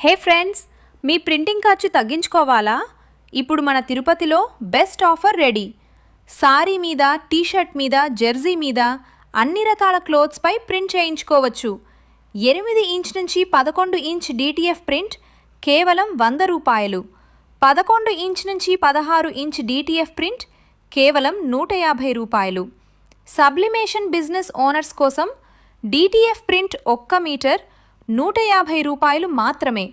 హే friends, మీ printing ఖర్చు తగ్గించుకోవాలా? ఇప్పుడు మన తిరుపతిలో బెస్ట్ ఆఫర్ రెడీ. సారీ మీద, టీషర్ట్ మీద, జెర్సీ మీద అన్ని రకాల క్లోత్స్పై ప్రింట్ చేయించుకోవచ్చు. 8 ఇంచ్ నుంచి 11 ఇంచ్ డిటిఎఫ్ ప్రింట్ కేవలం 100 రూపాయలు. 11 ఇంచ్ నుంచి 16 ఇంచ్ డిటిఎఫ్ ప్రింట్ కేవలం 150 రూపాయలు. సబ్లిమేషన్ బిజినెస్ ఓనర్స్ కోసం డిటిఎఫ్ ప్రింట్ 1 మీటర్ 150 రూపాయలు మాత్రమే.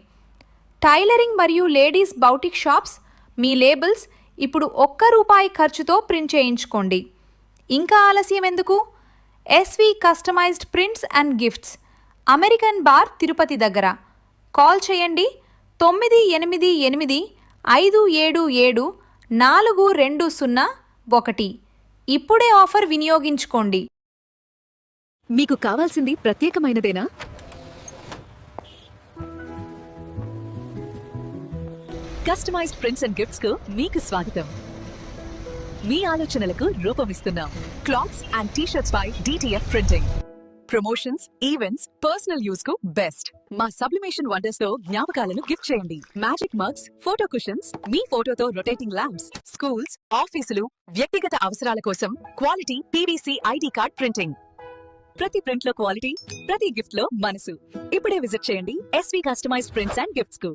టైలరింగ్ మరియు లేడీస్ బౌటిక్ షాప్స్ మీ లేబుల్స్ ఇప్పుడు 1 రూపాయి ఖర్చుతో ప్రింట్ చేయించుకోండి. ఇంకా ఆలస్యం ఎందుకు? SV customised prints and gifts, American bar, Tirupati దగ్గర. కాల్ చేయండి 9857742001. ఇప్పుడే ఆఫర్ వినియోగించుకోండి. మీకు కావాల్సింది ప్రత్యేకమైనదేనా? కస్టమైజ్డ్ ప్రింట్స్ అండ్ గిఫ్ట్స్ కు మీకు స్వాగతం. మీ ఆలోచనలకు రూపమిస్తున్నాం. క్లాత్స్ అండ్ టీ-షర్ట్స్ పై DTF printing. Promotions, events, personal use కు బెస్ట్. మా సబ్లిమేషన్ వండర్స్ తో జ్ఞాపకాలను గిఫ్ట్ చేయండి. మ్యాజిక్ మగ్స్, ఫోటో కుషన్స్, మీ ఫోటోతో రొటేటింగ్ ల్యాంప్స్, స్కూల్స్, ఆఫీసులు, వ్యక్తిగత అవసరాల కోసం quality PVC ID card printing. ప్రతి ప్రింట్ లో క్వాలిటీ, ప్రతి గిఫ్ట్ లో మనసు. ఇప్పుడే విజిట్ చేయండి SV customised prints and gifts కు.